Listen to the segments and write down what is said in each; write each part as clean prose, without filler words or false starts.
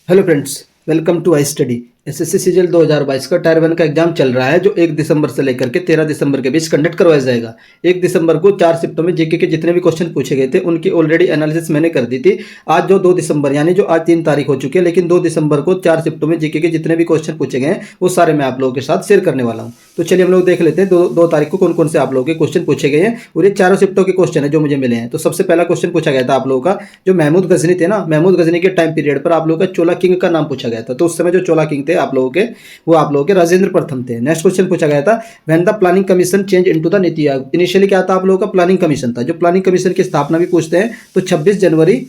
Hello friends, welcome to I study. SSC CGL 2022 का tyre 1 का exam चल रहा है जो 1 दिसंबर से लेकर के 13 दिसंबर के बीच कंडक्ट करवाया जाएगा। 1 दिसंबर को 4 शिफ्टों में जीके के जितने भी क्वेश्चन पूछे गए थे उनकी ऑलरेडी एनालिसिस मैंने कर दी थी। आज जो 2 दिसंबर यानी जो आज 3 तारीख हो चुकी है, लेकिन 2 दिसंबर को 4 शिफ्टों में जीके के जितने भी क्वेश्चन पूछे गए हैं वो सारे मैं आप लोगों के साथ शेयर करने वाला हूँ। तो चलिए हम लोग देख लेते हैं 2 तारीख को कौन कौन से आप लोगों के क्वेश्चन पूछे गए हैं और ये चारों शिफ्टों के क्वेश्चन है जो मुझे मिले हैं। तो सबसे पहला क्वेश्चन पूछा गया था आप लोगों का, जो महमूद गजनी थे ना, महमूद गजनी के टाइम पीरियड पर आप लोगों का चोला किंग का नाम पूछा गया था। तो उस समय जो चोला किंग थे आप लोगों के, वो आप लोगों के राजेंद्र प्रथम थे। नेक्स्ट क्वेश्चन पूछा गया था, when the planning commission change into the NITI Aayog. Initially क्या था आप लोगों का, प्लानिंग कमीशन था। जो प्लानिंग कमीशन की स्थापना भी पूछते हैं तो 26 जनवरी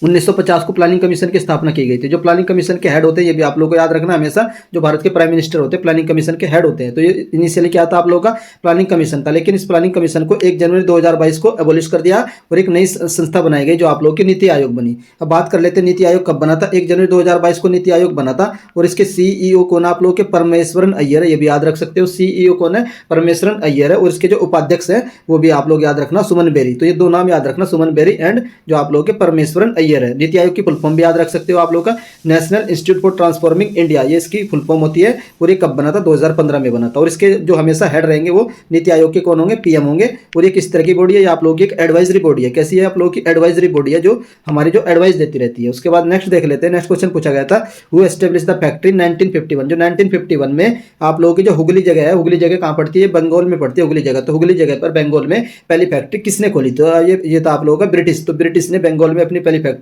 1950 को प्लानिंग कमीशन की स्थापना की गई थी। जो प्लानिंग कमीशन के हेड होते हैं, ये भी आप लोगों को याद रखना हमेशा, जो भारत के प्राइम मिनिस्टर होते हैं प्लानिंग कमीशन के हेड होते हैं। तो ये इनिशियली क्या था आप लोगों का, प्लानिंग कमीशन था। लेकिन इस प्लानिंग कमीशन को 1 जनवरी 2022 को एबोलिश कर दिया और एक नई संस्था बनाई गई जो आप लोगों की नीति आयोग बनी। अब बात कर लेते हैं नीति आयोग कब बना था। 1 जनवरी 2022 को नीति आयोग बना था और इसके सीईओ कौन है आप लोगों के, परमेश्वरन अय्यर है। ये भी याद रख सकते हो, सीईओ कौन है, परमेश्वरन अय्यर है। और इसके जो उपाध्यक्ष है वो भी आप लोग याद रखना, सुमन बेरी। तो ये 2 नाम याद रखना, सुमन बेरी एंड जो आप लोगों के परमेश्वरन अय्यर है। नीति आयोग की फुल फॉर्म भी याद रख सकते हो आप लोग का, national institute for transforming India, ये इसकी फुल फॉर्म होती है। और ये कब बना था, 2015 में बना था। और इसके जो हमेशा हेड रहेंगे वो नीति आयोग के कौन होंगे, पीएम होंगे। और ये किस तरह की बॉडी है, ये आप लोगों की एक एडवाइजरी बॉडी है। कैसी है, आप लोगों की एडवाइजरी बॉडी है जो हमारी जो एडवाइस देती रहती है। उसके बाद नेक्स्ट देख लेते हैं। नेक्स्ट क्वेश्चन पूछा गया था, हु एस्टेब्लिश द फैक्ट्री 1951। जो 1951 में आप लोगों की जो हुगली जगह है, हुगली जगह कहाँ पड़ती है, बंगाल में पड़ती है हुगली जगह। तो हुगली जगह पर बंगाल में पहली फैक्ट्री किसने खोली, तो ये था आप लोगों का ब्रिटिश। तो ब्रिटिश ने बंगाल में अपनी पहली फैक्ट्री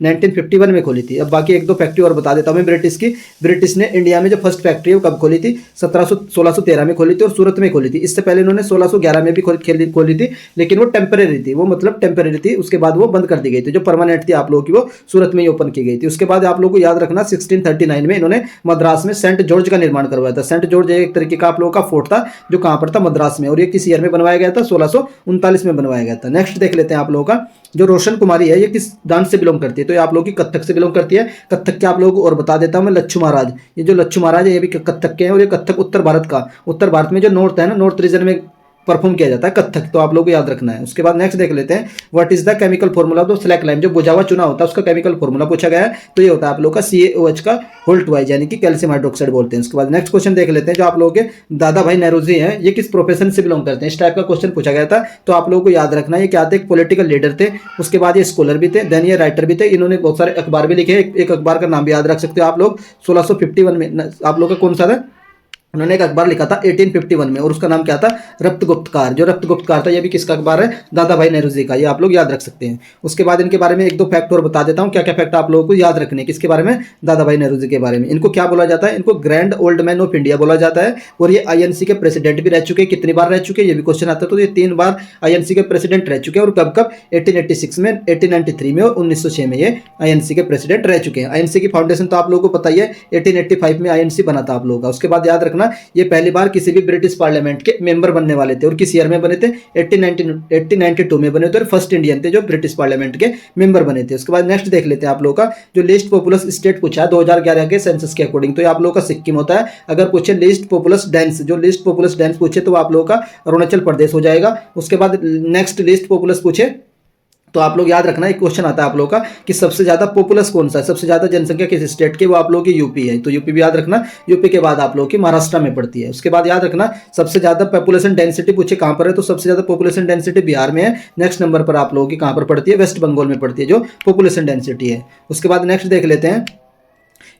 1951 में खोली थी। अब बाकी 1-2 फैक्ट्री और बता देता हूँ मैं ब्रिटिश की। ब्रिटिश ने इंडिया में जो फर्स्ट फैक्ट्री है वो कब खोली थी, 1613 में खोली थी और सूरत में खोली थी। इससे पहले इन्होंने 1611 में भी खोली थी, लेकिन वो टेम्परेरी थी, वो मतलब टेम्परेरी थी। उसके बाद वो बंद कर दी गई थी। जो परमानेंट थी आप लोगों की वो सूरत में ही ओपन की गई थी। उसके बाद आप लोगों को याद रखना 1639 में इन्होंने मद्रास में सेंट जॉर्ज का निर्माण करवाया था। सेंट जॉर्ज एक तरीके का आप लोगों का फोर्ट था जो कहाँ पर था, मद्रास में। और ये किस ईयर में बनवाया गया था, 1639 में बनवाया गया था। नेक्स्ट देख लेते हैं आप लोगों का, जो रोशन कुमारी है ये किस डांस से बिलोंग करती है, तो ये आप लोगों की कथक से बिलोंग करती है। कथक के आप लोगों को और बता देता हूं मैं, लच्छू महाराज। ये जो लच्छू महाराज है ये भी कथक के हैं। और ये कथक उत्तर भारत में जो नॉर्थ है ना, नॉर्थ रीजन में परफॉर्म किया जाता है कथक। तो आप लोगों को याद रखना है। उसके बाद नेक्स्ट देख लेते हैं, what is the chemical formula of slack lime. जो बुझा हुआ चूना होता है उसका केमिकल फॉर्मूला पूछा गया है। तो ये होता है आप लोगों का CaOH का होल्ट वाइज, यानी कि कैल्शियम हाइड्रोक्साइड बोलते हैं। उसके बाद नेक्स्ट क्वेश्चन देख लेते हैं, जो आप लोगों के दादा भाई नेहरूजी हैं ये किस प्रोफेशन से बिलोंग करते हैं। इस टाइप का क्वेश्चन पूछा गया था। तो आप लोगों को याद रखना है, ये क्या थे, एक पॉलिटिकल लीडर थे। उसके बाद ये स्कॉलर भी थे, देन ये राइटर भी थे। इन्होंने बहुत सारे अखबार भी लिखे। एक अखबार का नाम भी याद रख सकते हो आप लोग, 1651 में आप लोग का कौन सा था, उन्होंने एक अखबार लिखा था 1851 में और उसका नाम क्या था, रप्तगुप्तकार। जो रप्तगुप्तकार था ये भी किसका अखबार है, दादा भाई नेहरू जी का। ये आप लोग याद रख सकते हैं। उसके बाद इनके बारे में 1-2 फैक्ट और बता देता हूँ, क्या क्या फैक्ट आप लोगों को याद रखने, किसके बारे में, दादा भाई नेहरू जी के बारे में। इनको क्या बोला जाता है, इनको grand old man of India बोला जाता है। और ये INC के प्रेसिडेंट भी रह चुके हैं। कितनी बार रह चुके हैं ये भी क्वेश्चन आता है। तो ये 3 बार INC के प्रेसिडेंट रह चुके हैं। और कब कब, 1886 में, 1893 में और 1906 में ये INC के प्रेसिडेंट रह चुके हैं। INC की फाउंडेशन तो आप लोगों को पता ही है, 1885 में INC बना था आप लोगों का। उसके बाद याद रखना, ये पहली किसी भी ब्रिटिश पार्लियामेंट के मेंबर बनने वाले थे। और किस ईयर में बने थे, 1892 में बने थे। और फर्स्ट इंडियन थे जो ब्रिटिश पार्लियामेंट के मेंबर बने थे। उसके बाद नेक्स्ट देख लेते हैं आप लोगों का, जो लिस्ट पॉपुलस स्टेट पूछा है 2011 के सेंसस के अकॉर्डिंग, तो ये आप लोगों का सिक्किम होता है। अगर पूछे लिस्ट पॉपुलस डेंस, जो लिस्ट पॉपुलस डेंस पूछे तो आप लोगों का अरुणाचल प्रदेश हो जाएगा। उसके बाद नेक्स्ट लिस्ट पॉपुलस पूछे तो आप लोग याद रखना, एक क्वेश्चन आता है आप लोगों का कि सबसे ज्यादा पॉपुलस कौन सा है, सबसे ज्यादा जनसंख्या किस स्टेट की, वो आप लोगों की यूपी है। तो यूपी भी याद रखना। यूपी के बाद आप लोगों की महाराष्ट्र में पड़ती है। उसके बाद याद रखना, सबसे ज्यादा पॉपुलेशन डेंसिटी पूछे कहां पर है, तो सबसे ज्यादा पॉपुलेशन डेंसिटी बिहार में है। नेक्स्ट नंबर पर आप लोगों की कहां पर पड़ती है, वेस्ट बंगाल में पड़ती है जो पॉपुलेशन डेंसिटी है। उसके बाद नेक्स्ट देख लेते हैं,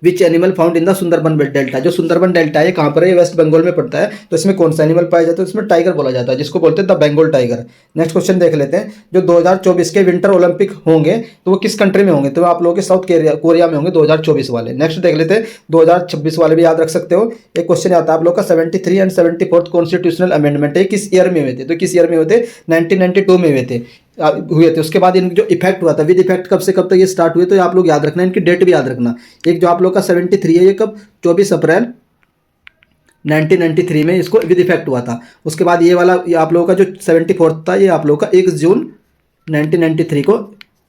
which animal found in the Sundarban delta. जो सुंदरबन डेल्टा है कहाँ पर है, वेस्ट बंगाल में पड़ता है। तो इसमें कौन सा एनिमल पाया जाता है, इसमें टाइगर बोला जाता है, जिसको बोलते हैं the Bengal tiger. Next question देख लेते हैं, जो 2024 के विंटर ओलंपिक होंगे तो वो किस कंट्री में होंगे, तो आप लोगों के साउथ कोरिया में होंगे 2024 वाले। नेक्स्ट देख लेते हैं, 2026 वाले भी याद रख सकते हो। एक क्वेश्चन आता है आप लोग का, 73 एंड 74 कॉन्स्टिट्यूशनल अमेंडमेंट है किस ईयर में हुए थे, तो किस ईयर में हुए थे, 1992 में हुए थे। उसके बाद इनका जो इफेक्ट हुआ था, विद इफेक्ट कब से कब तक ये स्टार्ट हुए, तो आप लोग याद रखना, इनकी डेट भी याद रखना। एक जो आप लोग का 73 है ये कब, 24 अप्रैल 1993 में इसको विद इफेक्ट हुआ था। उसके बाद ये वाला, ये आप लोगों का जो 74 था ये आप लोगों का 1 जून 1993 को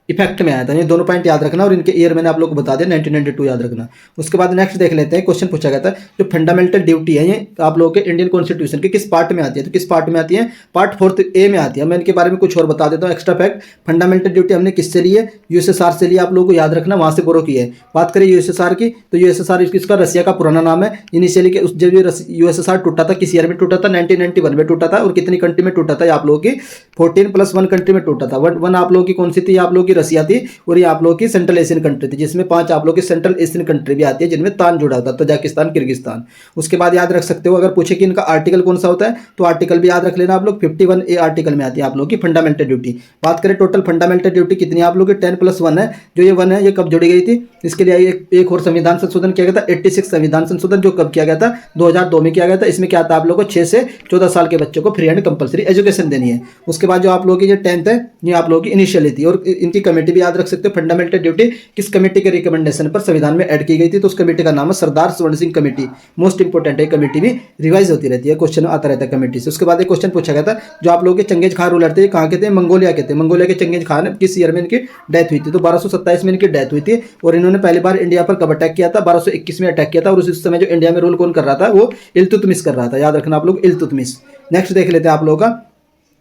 इफेक्ट में आया था। ये दोनों पॉइंट याद रखना और इनके ईयर मैंने आप लोग को बता दिया 1992 याद रखना। उसके बाद नेक्स्ट देख लेते हैं, क्वेश्चन पूछा गया था जो फंडामेंटल ड्यूटी है ये आप लोगों के इंडियन कॉन्स्टिट्यूशन के किस पार्ट में आती है, तो किस पार्ट में आती है, पार्ट 4A में आती है। मैं इनके बारे में कुछ और बता देता हूँ एक्स्ट्रा फैक्ट। फंडामेंटल ड्यूटी हमने किससे ली है, यूएसएसआर से लिया, आप लोगों को याद रखना, वहां से बोरो की है। बात करें यूएसएसआर की, तो यूएसएसआर इसका रसिया का पुराना नाम है। इनिशियली जब यूएसएसआर टूटा था किस ईयर में टूटा था, 1991 में टूटा था। और कितनी कंट्री में टूटा था, आप लोगों की 14+1 कंट्री में टूटा था। वन आप लोगों की कौन सी थी, आप लोगों की रसिया थी, और ये आप लोगों की सेंट्रल एशियन कंट्री थी, जिसमें 5 आप लोगों की सेंट्रल एशियन कंट्री भी आती है जिनमें तान जुड़ा होता है, तजाकिस्तान, किर्गिस्तान। उसके बाद याद रख सकते हो, अगर पूछे कि इनका आर्टिकल कौन सा होता है, तो आर्टिकल भी याद रख लेना आप लोग, 51A आर्टिकल में आती है आप लोगों की फंडामेंटल ड्यूटी। बात करें टोटल फंडामेंटल ड्यूटी कितनी आप लोगों की 10+1 है। जो ये 1 है ये कब जोड़ी गई थी, इसके लिए एक और संविधान संशोधन किया गया था, 86 संविधान संशोधन, जो कब किया गया था, 2002 में किया गया था। इसमें क्या था, आप लोगों को 6 से 14 साल के बच्चों को फ्री एंड कंपलसरी एजुकेशन देनी है। उसके बाद जो आप लोगों की जो 10th है ये आप लोगों की इनिशियली थी। और इनकी कमेटी भी याद रख सकते हो, फंडामेंटल ड्यूटी किस कमेटी के रिकमेंडेशन पर संविधान में ऐड की गई थी, तो उस कमेटी का नाम है सरदार स्वर्ण सिंह कमेटी। मोस्ट इंपोर्टेंट है, कमेटी भी रिवाइज होती रहती है, क्वेश्चन आता रहता है कमेटी से। उसके बाद एक क्वेश्चन पूछा गया था, जो आप लोगों के चंगेज खान रूलर थे, कहाँ के थे, मंगोलिया के थे। मंगोलिया के चंगेज खान किस ईयर में इनकी डेथ हुई थी, तो 1227 में इनकी डेथ हुई थी। और इन्होंने पहली बार इंडिया पर कब अटैक किया था, 1221 में अटैक किया था। और उस समय जो इंडिया में रूल कौन कर रहा था, वो इल्तुतमिश कर रहा था, याद रखना आप लोग, इल्तुतमिश। नेक्स्ट देख लेते हैं आप लोगों का,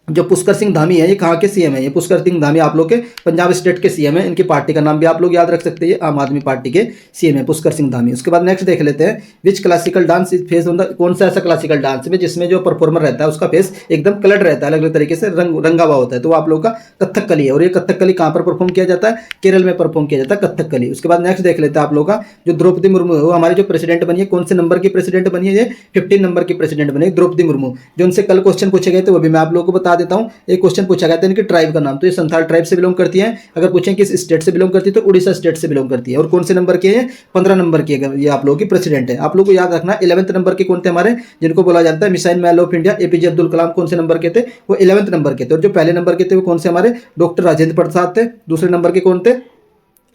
जो पुष्कर सिंह धामी है ये कहाँ के सीएम है, ये पुष्कर सिंह धामी आप लोग के पंजाब स्टेट के सीएम है। इनकी पार्टी का नाम भी आप लोग याद रख सकते हैं, आम आदमी पार्टी के सीएम है पुष्कर सिंह धामी। उसके बाद नेक्स्ट देख लेते हैं, which classical dance is face on the, कौन सा ऐसा क्लासिकल डांस में जिसमें जो परफॉर्मर रहता है उसका फेस एकदम कलर्ड रहता है, अलग अलग तरीके से रंगा हुआ होता है, तो वो आप लोग का कथकली है। और ये कथकली कहाँ पर परफॉर्म किया जाता है, केरल में परफॉर्म किया जाता है कथकली। उसके बाद नेक्स्ट देख लेते हैं आप लोग का, जो द्रौपदी मुर्मू है वो हमारी जो प्रेसिडेंट बनी है, कौन से नंबर की प्रेसिडेंट बनी है, ये 15 नंबर की प्रेसिडेंट बनी है द्रौपदी मुर्मू। जो उनसे कल क्वेश्चन पूछे गए थे वो भी मैं आप लोगों को बता देता हूँ। एक क्वेश्चन पूछा गया था इनके ट्राइब का नाम, तो ये संथाल ट्राइब से बिलोंग करती है। अगर पूछें किस स्टेट से बिलोंग करती है, तो उड़ीसा स्टेट से बिलोंग करती है। और कौन से नंबर की है, 15 नंबर की है, ये आप लोगों की प्रेसिडेंट है। आप लोग को याद रखना 11th नंबर के कौन थे हमारे, जिनको बोला जाता है missile man of India, APJ Abdul Kalam कौन से नंबर के थे, वो 11th नंबर के थे। और जो पहले नंबर के थे वो कौन से हमारे, डॉक्टर राजेंद्र प्रसाद थे। दूसरे नंबर के कौन थे,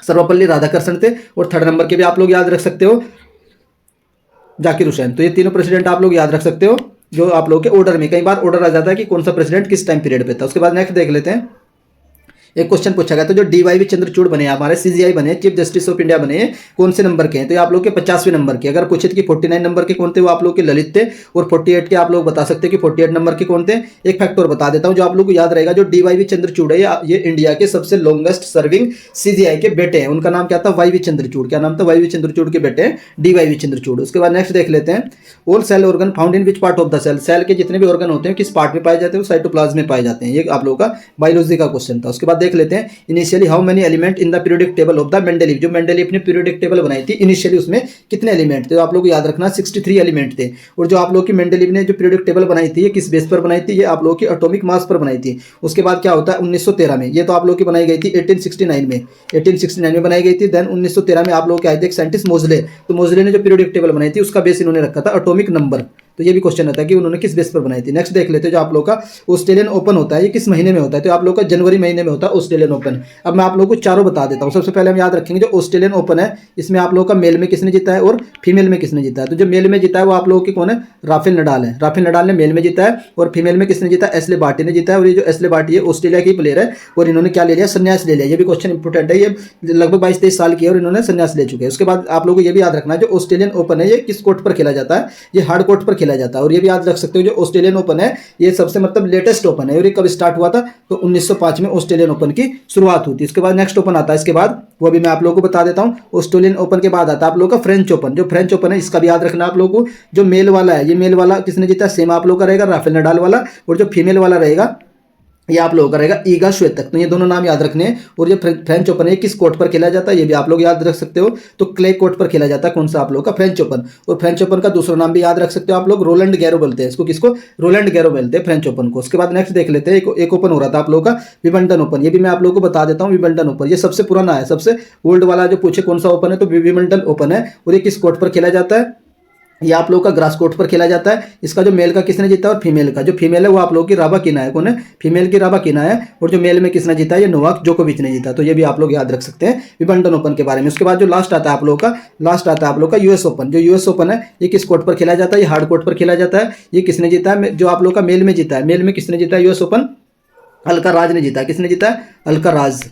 सर्वपल्ली राधाकृष्णन थे। और थर्ड नंबर के भी आप लोग याद रख सकते हो, जाकिर हुसैन। तो ये तीनों प्रेसिडेंट आप लोग याद रख सकते हो, जो आप लोग के ऑर्डर में, कई बार ऑर्डर आ जाता है कि कौन सा प्रेसिडेंट किस टाइम पीरियड पे था। उसके बाद नेक्स्ट देख लेते हैं, एक क्वेश्चन पूछा गया था, जो डीवाईवी चंद्रचूड़ बने हमारे सीजीआई बने, चीफ जस्टिस ऑफ इंडिया बने, कौन से नंबर के हैं, तो ये आप लोग के 50वें नंबर के। अगर पूछे कि 49 नंबर के कौन थे, वो आप लोग के ललित थे। और 48 के आप लोग बता सकते हैं कि 48 नंबर के कौन थे। एक फैक्टर बता देता हूं जो आप लोग को याद रहेगा, जो डीवाईवी चंद्रचूड़ है ये इंडिया के सबसे लॉन्गेस्ट सर्विंग सीजीआई के बेटे हैं। उनका नाम क्या था, वाईवी चंद्रचूड़। क्या नाम था, वाईवी चंद्रचूड़ के बेटे हैं डीवाईवी चंद्रचूड़। उसके बाद नेक्स्ट देख लेते हैं, all cell organ found in which part of the cell, cell के जितने भी ऑर्गन होते हैं किस पार्ट में पाए जाते हैं, वो साइटोप्लाज्म में पाए जाते हैं। ये आप लोगों का बायोलॉजी का क्वेश्चन था। उसके बाद देख लेते हैं, initially how many element in the periodic table of the Mendeleev, जो मेंडलीव ने पीरियोडिक टेबल बनाई थी इनिशियली उसमें कितने एलिमेंट थे, तो आप लोग को याद रखना 63 एलिमेंट थे। और जो आप लोग की मेंडलीव ने जो पीरियोडिक टेबल बनाई थी ये किस बेस पर बनाई थी, ये आप लोगों की एटॉमिक मास पर बनाई थी। उसके बाद क्या होता है 1913 में, ये तो आप लोग की बनाई गई थी 1869 में बनाई गई थी। देन 1913 में आप लोग के आए थे एक साइंटिस्ट मोजले, तो मोजले ने जो पीरियोडिक टेबल बनाई थी उसका बेस इन्होंने रखा था एटॉमिक नंबर। तो ये भी क्वेश्चन आता है कि उन्होंने किस बेस पर बनाई थी। नेक्स्ट देख लेते हैं, जो आप लोग का ऑस्ट्रेलियन ओपन होता है ये किस महीने में होता है, तो आप लोग का जनवरी महीने में होता है ऑस्ट्रेलियन ओपन। अब मैं आप लोग को चारों बता देता हूँ। सबसे पहले हम याद रखेंगे जो ऑस्ट्रेलियन ओपन है इसमें आप लोग का मेल में किसने जीता है और फीमेल में किसने जीता है। तो जो मेल में जीता है वो आप लोगों की कौन है, राफेल नडाल है। राफेल नडाल ने मेल में जीता है। और फीमेल में किसने जीता है, एस्ले बार्टी ने जीता है। और ये जो एस्ले बार्टी है ऑस्ट्रेलिया की प्लेयर है और इन्होंने क्या ले लिया, संन्यास ले लिया। ये भी क्वेश्चन इंपोर्टेंट है, ये लगभग 22-23 साल की है और इन्होंने संन्यास ले चुके हैं। उसके बाद आप लोगों को ये भी याद रखना है जो ऑस्ट्रेलियन ओपन है ये किस कोर्ट पर खेला जाता है, ये हार्ड कोर्ट पर खेला जाता है। और ये भी रख सकते हो जो ऑस्ट्रेलियन ओपन है ये सबसे मतलब लेटेस्ट ओपन है। और ये कब स्टार्ट हुआ था, तो 1905 में ऑस्ट्रेलियन ओपन की शुरुआत हुई थी। इसके बाद नेक्स्ट ओपन आता है, इसके बाद वो भी मैं आप लोगों को बता देता हूं। ऑस्ट्रेलियन ओपन के बाद आता है आप लोगों का फ्रेंच ओपन। जो फ्रेंच ओपन है इसका भी याद रखना आप लोगों को। जो मेल वाला है ये मेल वाला किसने जीता, सेम आप लोग का रहेगा राफेल नडाल वाला। और जो फीमेल वाला रहेगा ये आप लोगों का रहेगा ईगा श्वेतक। तो ये दोनों नाम याद रखने हैं। और ये फ्रेंच ओपन है किस कोर्ट पर खेला जाता है ये भी आप लोग याद रख सकते हो, तो क्ले कोर्ट पर खेला जाता है। कौन सा आप लोग का, फ्रेंच ओपन। और फ्रेंच ओपन का दूसरा नाम भी याद रख सकते हो आप लोग, रोलैंड गैरो बोलते हैं इसको। किसको, रोलैंड गैरो बोलते हैं फ्रेंच ओपन को। उसके बाद नेक्स्ट देख लेते हैं, एक ओपन हो रहा था आप लोगों का विंबलडन ओपन। ये भी मैं आप लोगों को बता देता हूँ। विंबलडन ओपन ये सबसे पुराना है, सबसे ओल्ड वाला जो पूछे कौन सा ओपन है तो विंबलडन ओपन है। और ये किस कोर्ट पर खेला जाता है, ये आप लोग का ग्रास कोर्ट पर खेला जाता है। इसका जो मेल का किसने जीता है और फीमेल का, जो फीमेल है वो आप लोगों की राबाकिना है। कौन है, फीमेल की राबाकिना है। और जो मेल में किसने जीता है, ये नोवाक जोकोविच ने जीता। तो ये भी आप लोग याद रख सकते हैं विंबलडन ओपन के बारे में। उसके बाद जो लास्ट आता है आप लोग का, लास्ट आता है आप लोग का यूएस ओपन। जो यूएस ओपन है ये किस कोर्ट पर खेला जाता है, ये हार्ड कोर्ट पर खेला जाता है। ये किसने जीता है, जो आप लोग का मेल में जीता है। मेल में किसने जीता है यूएस ओपन, अल्काराज ने जीता है। किसने जीता है, अल्काराज।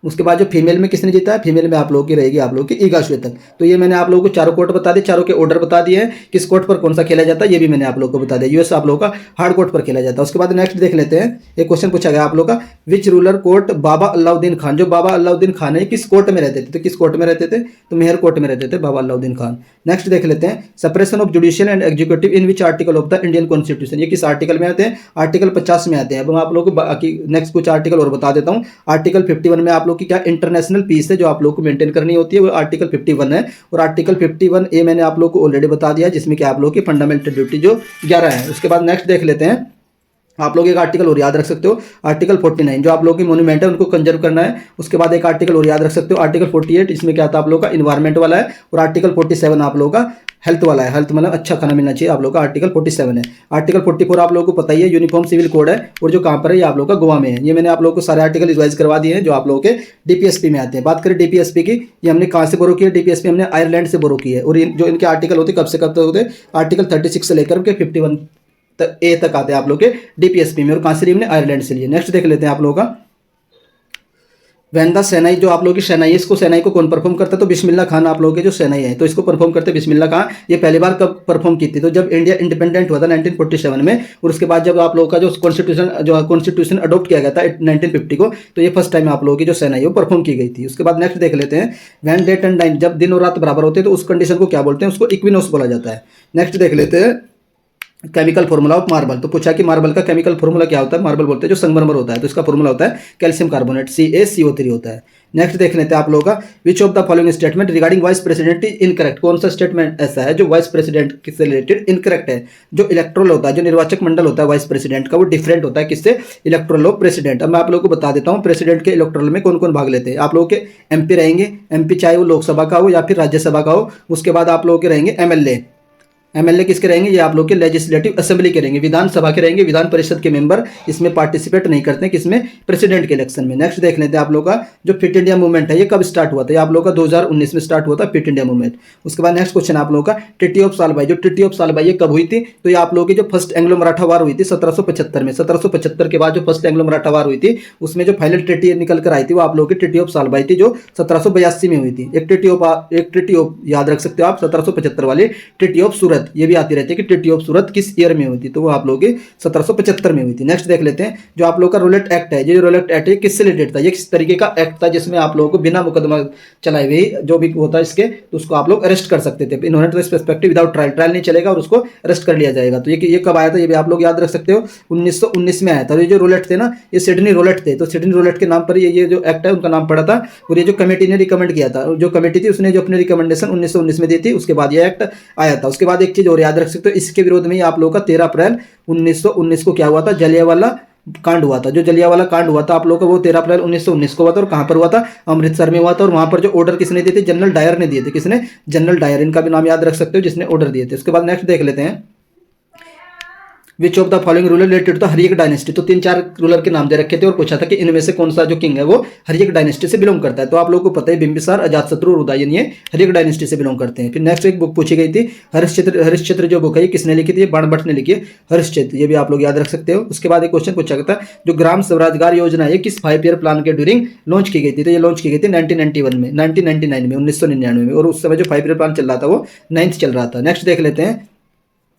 उसके बाद जो फीमेल में किसने जीता है, फीमेल में आप लोगों की रहेगी आप लोगों की ईगा श्वेतक। तो ये मैंने आप लोगों को चारों कोर्ट बता दिए, चारों के ऑर्डर बता दिए हैं, किस कोर्ट पर कौन सा खेला जाता है ये भी मैंने आप लोगों को बता दिया। यूएस आप लोगों का हार्ड कोर्ट पर खेला जाता है। उसके बाद नेक्स्ट देख लेते हैं, एक क्वेश्चन पूछा गया आप लोगों का, विच रूलर कोर्ट बाबा अलाउद्दीन खान, जो बाबा अलाउद्दीन खान है किस कोर्ट में रहते थे, तो किस कोर्ट में रहते थे, तो मेहर कोर्ट में रहते थे बाबा अलाउद्दीन खान। नेक्स्ट देख लेते हैं, separation of judicial and executive in which article of the Indian constitution, ये किस आर्टिकल में आते हैं, आर्टिकल 50 में आते हैं। अब मैं आप लोगों को बाकी नेक्स्ट कुछ आर्टिकल और बता देता हूँ। आर्टिकल 51 में आप लोग की क्या इंटरनेशनल पीस है जो आप लोग को मेंटेन करनी होती है, वो आर्टिकल 51 है। और आर्टिकल 51 ए मैंने आप लोग को ऑलरेडी बता दिया, जिसमें कि आप लोग की फंडामेंटल ड्यूटी जो 11 है। उसके बाद नेक्स्ट देख लेते हैं, आप लोग एक आर्टिकल और याद रख सकते हो, आर्टिकल 49 जो आप लोगों की मोन्यूमेंट है उनको कंजर्व करना है। उसके बाद एक आर्टिकल और याद रख सकते हो, आर्टिकल 48 इसमें क्या था आप लोग का इन्वायरमेंट वाला है। और आर्टिकल 47 आप लोगों का हेल्थ वाला है, हेल्थ मतलब अच्छा खाना मिलना चाहिए आप लोग का, आर्टिकल 47 है। आर्टिकल 44 आप लोगों को पता ही है, यूनिफॉर्म सिविल कोड है, और जो कहाँ पर है ये आप लोग का गोवा में है। ये मैंने आप लोगों को सारे आर्टिकल रिवाइज करवा दिए हैं जो आप लोगों के डीपीएसपी में आते हैं। बात करें डीपीएसपी की, ये हमने कहाँ से बोरो की है, डीपीएसपी हमने आयरलैंड से बोरो की है। और जो इनके आर्टिकल होते कब से कब तक होते हैं, आर्टिकल 36 से लेकर के 51 ए तक आते हैं आप लोग के डीपीएसपी में। और कहाँ से लिए हमने, आयरलैंड से लिए। नेक्स्ट देख लेते हैं आप लोगों का, वैन सेनाई, जो आप लोगों की सेनाई है, इसको सेनाई को कौन परफॉर्म करता है, तो बिस्मिल्लाह खान आप लोगों के जो सेनाई है, तो इसको परफॉर्म करते बिस्मिल्लाह खान। ये पहली बार कब परफॉर्म की थी, तो जब इंडिया इंडिपेंडेंट हुआ था 1947 में। और उसके बाद जब आप लोगों का जो कॉन्स्टिट्यूशन अडॉप्ट किया गया था 1950 को, तो ये फर्स्ट टाइम आप लोगों की जो सेनाई है वो परफॉर्म की गई थी। उसके बाद नेक्स्ट देख लेते हैं, वैन डेट एंड टाइम, जब दिन और रात बराबर होते हैं तो उस कंडीशन को क्या बोलते हैं, उसको इक्विनोक्स बोला जाता है। नेक्स्ट देख लेते हैं, केमिकल फॉर्मूला ऑफ मार्बल, तो पूछा कि मार्बल का केमिकल फॉर्मूला क्या होता है, मार्बल बोलते हैं जो संगमरमर होता है, तो इसका फॉर्मूला होता है कैल्शियम कार्बोनेट CaCO3 होता है। नेक्स्ट देख लेते हैं आप लोगों का, विच of the following statement regarding vice president is incorrect, कौन सा स्टेटमेंट ऐसा है जो वाइस प्रेसिडेंट से रिलेटेड इनकरेक्ट है। जो इलेक्ट्रल होता है, जो निर्वाचक मंडल होता है वाइस प्रेसिडेंट का, वो डिफरेंट होता है किससे, इलेक्ट्रल ऑफ प्रेसिडेंट। अब मैं आप लोगों को बता देता हूँ प्रेसिडेंट के इलेक्ट्रल में कौन कौन भाग लेते हैं। आप लोगों के MP रहेंगे, MP चाहे वो लोकसभा का हो या फिर राज्यसभा का हो। उसके बाद आप लोगों के रहेंगे MLA किसके रहेंगे, ये आप लोग के लेजिस्लेटिव असेंबली के रहेंगे, विधानसभा के रहेंगे, विधान परिषद के मेंबर इसमें पार्टिसिपेट नहीं करते हैं, किसमें, प्रेसिडेंट के इलेक्शन में। नेक्स्ट देख लेते हैं आप लोग का, जो फिट इंडिया मूवमेंट है ये कब स्टार्ट हुआ था, ये आप लोग का 2019 में स्टार्ट हुआ था फिट इंडिया मूवमेंट। उसके बाद नेक्स्ट क्वेश्चन आप लोग का, ट्रीटी ऑफ सालबाई, जो ट्रीटी ऑफ सालबाई ये कब हुई थी, तो ये आप लोगों की जो फर्स्ट एंग्लो मराठा वार हुई थी 1775 में। 1775 के बाद जो फर्स्ट एंग्लो मराठा वार हुई थी, उसमें जो फाइनल ट्रीटी निकल कर आई थी वो आप लोगों की ट्रीटी ऑफ सालबाई थी, जो 1782 में हुई थी। एक ट्रीटी ऑफ याद रख सकते हो आप, 1775 वाली ट्रीटी ऑफ सूरत, ये भी आती रहती है कि ट्रीटी ऑफ सूरत किस ईयर में हुई थी, तो वो आप लोगों की 1775 में हुई थी। नेक्स्ट देख लेते हैं, जो आप लोग का रूलेट एक्ट है, ये जो रूलेट एक्ट है किससे रिलेटेड था, ये किस तरीके का एक्ट था जिसमें आप लोगों को बिना मुकदमा चलाए हुए जो भी होता है इसके, तो उसको आप लोग अरेस्ट कर सकते थे। इन्होंने तो इस पर्सपेक्टिव विदाउट ट्रायल नहीं चलेगा और उसको अरेस्ट कर लिया जाएगा। तो ये कब आया था, ये भी आप लोग याद रख सकते हो, 1919 में आया था। ये जो रूलेट थे ना, ये सिडनी रूलेट थे, तो सिडनी रूलेट के नाम पर ये जो एक्ट है उनका नाम पड़ा था। और ये जो कमेटी ने रिकमेंड किया था, जो कमेटी थी उसने जो अपनी रिकमेंडेशन 1919 में दी थी, उसके बाद ये एक्ट आया था। उसके बाद एक चीज और याद रख सकते हो, इसके विरोध में आप लोगों का 13 अप्रैल 1919 को क्या हुआ था, जलियांवाला कांड हुआ था। जो जलियांवाला कांड हुआ था आप लोगों का, वो 13 अप्रैल 1919 को हुआ था। और कहां पर हुआ था, अमृतसर में हुआ था। और वहां पर जो ऑर्डर किसने दिए थे, जनरल डायर ने दिए थे। किसने, जनरल डायर, इनका भी नाम याद रख सकते हो जिसने ऑर्डर दिए थे। उसके बाद नेक्स्ट देख लेते हैं, which of the following ruler related to Haryanka dynasty, तो 3-4 रूलर के नाम दे रखे थे और पूछा था कि इनमें से कौन सा जो किंग है वो हरियक डायनेस्टी से बिलोंग करता है। तो आप लोगों को पता है बिंबिसार, अजातशत्रु और उदयन ये हरियक डायनेस्टी से बिलोंग करते हैं। फिर नेक्स्ट एक बुक पूछी गई थी, हरिश्चंद्र जो बुक है किसने लिखी थी, बाणभट्ट ने लिखी है, हरिश्चंद्र, ये भी आप लोग याद रख सकते हो। उसके बाद एक क्वेश्चन पूछा गया था, जो ग्राम स्वरोजगार योजना है किस 5 ईयर प्लान के ड्यूरिंग लॉन्च की गई थी, तो ये लॉन्च की गई थी 1999 में, 1999 में। और उस समय जो 5 ईयर प्लान चल रहा था वो 9th चल रहा था। नेक्स्ट देख लेते हैं,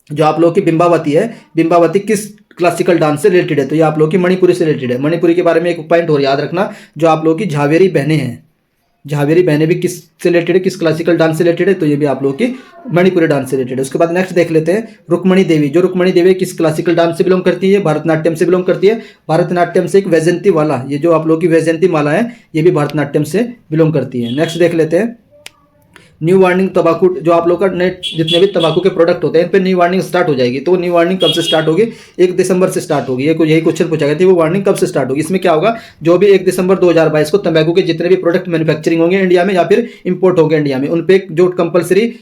जो आप लोगों की बिंबावती है, बिंबावती किस क्लासिकल डांस से रिलेटेड है, तो ये आप लोगों की मणिपुरी से रिलेटेड है। मणिपुरी के बारे में एक पॉइंट और याद रखना, जो आप लोगों की झावेरी बहनें हैं, झावेरी बहनें भी किस से रिलेटेड है, किस क्लासिकल डांस से रिलेटेड है, तो ये भी आप लोगों की मणिपुरी डांस से रिलेटेड है। उसके बाद नेक्स्ट देख लेते हैं, रुक्मणी देवी, जो रुक्मणी देवी किस क्लासिकल डांस से बिलोंग करती है, भरतनाट्यम से बिलोंग करती है। भरतनाट्यम से एक वैजयंती वाला, ये जो आप लोगों की वैजयंती माला है, ये भी भरतनाट्यम से बिलोंग करती है। नेक्स्ट देख लेते हैं, न्यू वार्निंग तंबाकू, जो आप लोग का नेट जितने भी तंबाकू के प्रोडक्ट होते हैं इन पे न्यू वार्निंग स्टार्ट हो जाएगी। तो न्यू वार्निंग कब से स्टार्ट होगी, 1 दिसंबर से स्टार्ट होगी। यही क्वेश्चन पूछा गया था, वो वार्निंग कब से स्टार्ट होगी। इसमें क्या होगा, जो भी 1 दिसंबर 2022 को तंबाकू के जितने भी प्रोडक्ट मैन्युफैक्चरिंग होंगे इंडिया में या फिर इंपोर्ट होंगे इंडिया में, उन पे जो कंपलसरी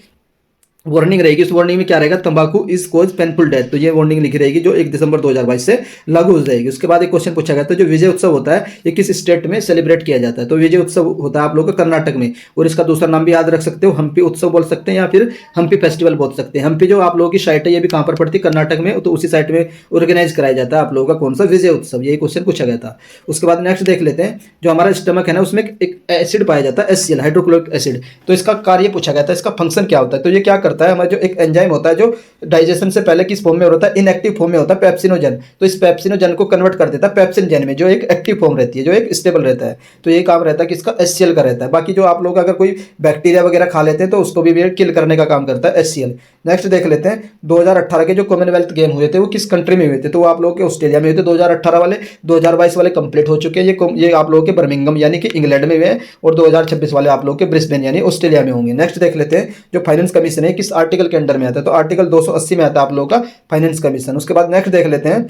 वार्निंग रहेगी। उस वार्निंग में क्या रहेगा, तंबाकू इज कोज पेनफुल डेथ, तो ये वार्निंग लिखी रहेगी जो 1 दिसंबर 2022 से लागू हो जाएगी। उसके बाद एक क्वेश्चन पूछा गया था, जो विजय उत्सव होता है ये किस स्टेट में सेलिब्रेट किया जाता है, तो विजय उत्सव होता है आप लोगों का कर्नाटक में, और इसका दूसरा नाम भी याद रख सकते हो, हम्पी उत्सव बोल सकते हैं या फिर हम्पी फेस्टिवल बोल सकते हैं। हम्पी जो आप लोगों की साइट है ये भी कहाँ पर पड़ती है, कर्नाटक में, तो उसी साइट में ऑर्गेनाइज कराया जाता है आप लोगों का कौन सा, विजय उत्सव, यही क्वेश्चन पूछा गया था। उसके बाद नेक्स्ट देख लेते हैं, जो हमारा स्टमक है ना उसमें एक एसिड पाया जाता है HCl, हाइड्रोक्लोरिक एसिड, तो इसका कार्य पूछा गया था, इसका फंक्शन क्या होता है, तो ये क्या करता है, हमारा जो एक एंजाइम होता है जो डाइजेशन से पहले किस फॉर्म में होता है, इनएक्टिव फॉर्म में होता है पेप्सिनोजन, तो इस पेप्सिनोजन को कन्वर्ट कर देता है पेप्सिनजन में, जो एक एक्टिव फॉर्म रहती है, जो एक स्टेबल रहता है, तो ये काम रहता है कि इसका HCl का रहता है। बाकी जो आप लोग अगर कोई बैक्टीरिया वगैरह खा लेते हैं तो उसको भी किल करने का काम करता है HCl। नेक्स्ट देख लेते हैं, 2018 के जो कॉमनवेल्थ गेम हुए थे वो किस कंट्री में हुए थे, तो वो आप लोगों के ऑस्ट्रेलिया में हुए थे 2018 वाले, 2022 वाले कंप्लीट हो चुके हैं, ये आप लोगों के बर्मिंघम यानी कि इंग्लैंड में हुए हैं, और 2026 वाले आप लोग के ब्रिस्बेन यानी ऑस्ट्रेलिया में होंगे। नेक्स्ट देख लेते हैं, जो फाइनेंस कमीशन है किस आर्टिकल के अंडर में आता है, तो आर्टिकल 280 में आता है आप लोगों का फाइनेंस कमीशन। उसके बाद नेक्स्ट देख लेते हैं,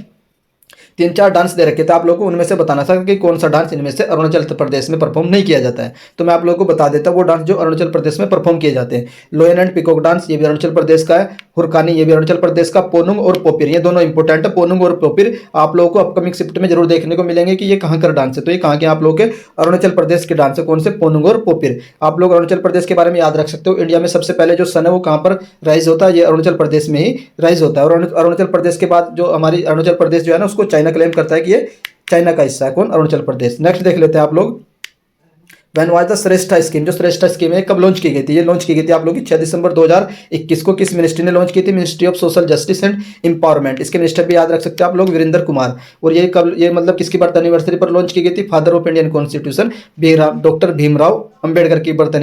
3-4 डांस दे रखे थे आप लोगों को, उनमें से बताना था कि कौन सा डांस इनमें से अरुणाचल प्रदेश में परफॉर्म नहीं किया जाता है, तो मैं आप लोगों को बता देता हूँ वो डांस जो अरुणाचल प्रदेश में परफॉर्म किए जाते हैं। लोयन एंड पिकॉक डांस ये भी अरुणाचल प्रदेश का है, हुरकानी ये भी अरुणाचल प्रदेश का, पोनुंग और पोपिर ये दोनों इंपॉर्टेंट है। पोनुंग और पोपिर आप लोगों को अपकमिंग शिफ्ट में जरूर देखने को मिलेंगे कि ये कहाँ का डांस है, तो ये कहाँ के आप लोगों के अरुणाचल प्रदेश के डांस है, कौन से, पोनुंग और पोपिर। आप लोग अरुणाचल प्रदेश के बारे में याद रख सकते हो, इंडिया में सबसे पहले जो सन है वो कहाँ पर राइज होता है, ये अरुणाचल प्रदेश में ही राइज होता है, और अरुणाचल प्रदेश के बाद जो हमारी अरुणाचल प्रदेश जो है ना उसको चाइना क्लेम करता है कि ये चाइना का हिस्सा है, कौन, अरुणाचल प्रदेश। नेक्स्ट देख लेते हैं आप लोग, when was the Shreshtha scheme, जो श्रेष्ठा स्कीम है कब लॉन्च की गई थी, ये लॉन्च की गई थी आप लोग की 6 दिसंबर 2021 को, किस मिनिस्ट्री ने लॉन्च की थी, ministry of social justice and empowerment, इसके मिनिस्टर भी याद रख सकते हैं आप लोग, वीरेंद्र कुमार। और ये कब, ये मतलब किसकी बर्थ एनिवर्सरी पर लॉन्च की गई थी, father of Indian constitution doctor Bhimrao Ambedkar की डेथ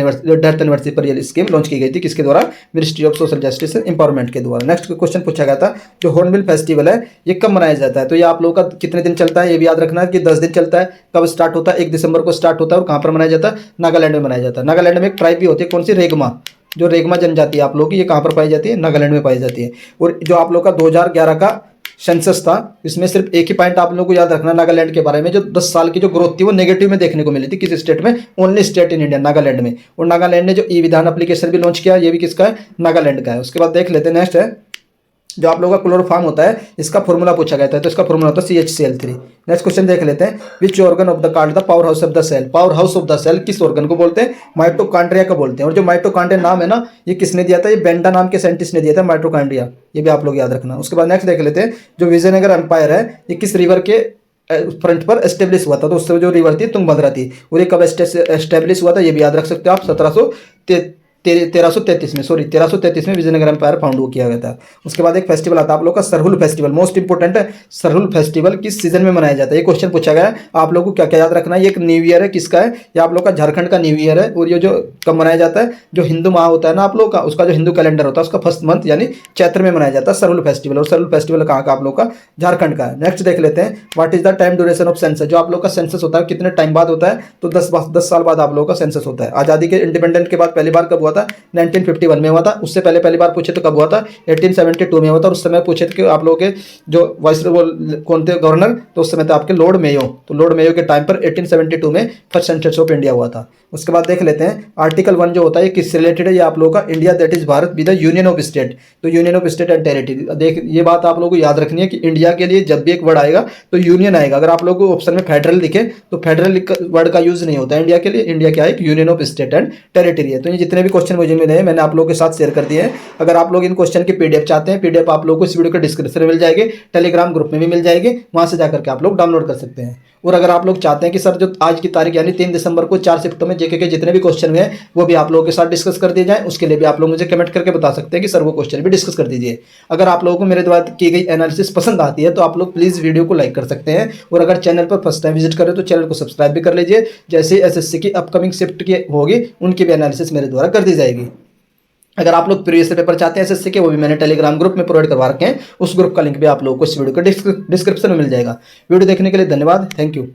एनिवर्सरी पर यह स्कीम लॉन्च की गई थी, किसके द्वारा, ministry of social justice and empowerment के द्वारा। नेक्स्ट क्वेश्चन पूछा गया था, जो हॉर्नबिल फेस्टिवल है ये कब मनाया जाता है, तो ये आप लोगों का कितने दिन चलता है, ये भी याद रखना है कि 10 दिन चलता है। कब स्टार्ट होता है, 1 दिसंबर को स्टार्ट होता है, और कहाँ पर मनाया जाता है, नागालैंड में मनाया जाता है। नागालैंड में एक ट्राइब भी होती है, कौन सी, रेगमा, जो रेगमा जनजाति है आप लोग की, ये कहाँ पर पाई जाती है, नागालैंड में पाई जाती है। और जो आप लोग का 2011 का सेंसस था, इसमें सिर्फ एक ही पॉइंट आप लोगों को याद रखना नागालैंड के बारे में, जो 10 साल की जो ग्रोथ थी वो नेगेटिव में देखने को मिली थी, किस स्टेट में, only state in India, Nagaland में। और नागालैंड ने जो ई विधान एप्लीकेशन भी लॉन्च किया, ये भी किसका है, नागालैंड का है। उसके बाद देख लेते हैं, नेक्स्ट है, जो आप लोगों का क्लोरोफॉर्म होता है इसका फॉर्मूला पूछा गया था, तो इसका फॉर्मूला होता है CHCl3। नेक्स्ट क्वेश्चन देख लेते हैं, which organ of the called the powerhouse of the cell, powerhouse of the cell किस ऑर्गन को बोलते हैं, माइटोकॉन्ड्रिया को बोलते हैं। और जो माइटोकॉन्ड्रिया नाम है ना ये किसने दिया था, ये बेंडा नाम के साइंटिस्ट ने दिया था माइटोकॉन्ड्रिया, ये भी आप लोग याद रखना। उसके बाद नेक्स्ट देख लेते हैं, जो विजयनगर एम्पायर है ये किस रिवर के फ्रंट पर एस्टेब्लिश हुआ था, तो उससे जो रिवर थी तुंगभद्रा थी, और ये कब एस्टेब्लिश हुआ था ये भी याद रख सकते हो आप, 1333 में विजयनगर एम्पायर फाउंड किया गया था। उसके बाद एक फेस्टिवल आता है आप लोग का सरहुल फेस्टिवल, मोस्ट इंपोर्टेंट है, सरहुल फेस्टिवल किस सीजन में मनाया जाता है, ये क्वेश्चन पूछा गया है। आप लोगों को क्या क्या याद रखना है, ये एक न्यू ईयर है, किसका है, ये आप लोग का झारखंड का न्यू ईयर है, और ये जो कब मनाया जाता है, जो हिंदू माह होता है ना आप लोग का, उसका जो हिंदू कैलेंडर होता है उसका फर्स्ट मंथ यानी चैत्र में मनाया जाता है सरहुल फेस्टिवल, और सरहुल फेस्टिवल कहाँ का आप लोग का, झारखंड का है। नेक्स्ट देख लेते हैं, what is the time duration of census, जो आप लोग का सेंसस होता है कितने टाइम बाद होता है, तो 10 साल बाद आप लोगों का सेंसस होता है। आज़ादी के इंडिपेंडेंट के बाद पहली बार कब हुआ था, 1951 में हुआ था। उससे पहले पहली बार पूछे तो कब हुआ था, 1872 में हुआ था। और उस समय पूछे थे कि आप लोगों के जो वाइस कौन थे गवर्नर, तो उस समय थे आपके लॉर्ड मेयो, तो लॉर्ड मेयो के टाइम पर 1872 में फर्स्ट सेंसस ऑफ इंडिया हुआ था। उसके बाद देख लेते हैं आर्टिकल 1 जो होता है किससे रिलेटेड है, ये आप लोगों का India that is Bharat with the union of state, तो union of state and territory. देख ये बात आप लोगों को याद रखनी है कि इंडिया के लिए जब भी एक वर्ड आएगा तो यूनियन आएगा। अगर आप लोगों को ऑप्शन में फेडरल दिखे तो फेडरल वर्ड का यूज नहीं होता है इंडिया के लिए, इंडिया क्या है, union of state and territory है। तो ये जितने भी क्वेश्चन मुझे मिले हैं मैंने आप लोगों के साथ शेयर कर दिए हैं। अगर आप लोग इन क्वेश्चन की पीडीएफ चाहते हैं, पीडीएफ आप लोगों को इस वीडियो के डिस्क्रिप्शन में मिल जाएगी, टेलीग्राम ग्रुप में भी मिल जाएगी, वहां से जाकर के आप लोग डाउनलोड कर सकते हैं। और अगर आप लोग चाहते हैं कि सर जो आज की तारीख यानी 3 दिसंबर को 4 शिफ्टों में जेके के जितने भी क्वेश्चन हुए हैं वो भी आप लोगों के साथ डिस्कस कर दिए जाए, उसके लिए भी आप लोग मुझे कमेंट करके बता सकते हैं कि सर वो क्वेश्चन भी डिस्कस कर दीजिए। अगर आप लोगों को मेरे द्वारा की गई एनालिसिस पसंद आती है तो आप लोग प्लीज़ वीडियो को लाइक कर सकते हैं, और अगर चैनल पर फर्स्ट टाइम विजिट करें तो चैनल को सब्सक्राइब भी कर लीजिए। जैसे ही एसएससी की अपकमिंग शिफ्ट की होगी उनकी भी एनालिसिस मेरे द्वारा कर दी जाएगी। अगर आप लोग प्रीवियस पेपर चाहते हैं एसएससी के, वो भी मैंने टेलीग्राम ग्रुप में प्रोवाइड करवा रखे हैं, उस ग्रुप का लिंक भी आप लोगों को इस वीडियो के डिस्क्रिप्शन में मिल जाएगा। वीडियो देखने के लिए धन्यवाद, थैंक यू।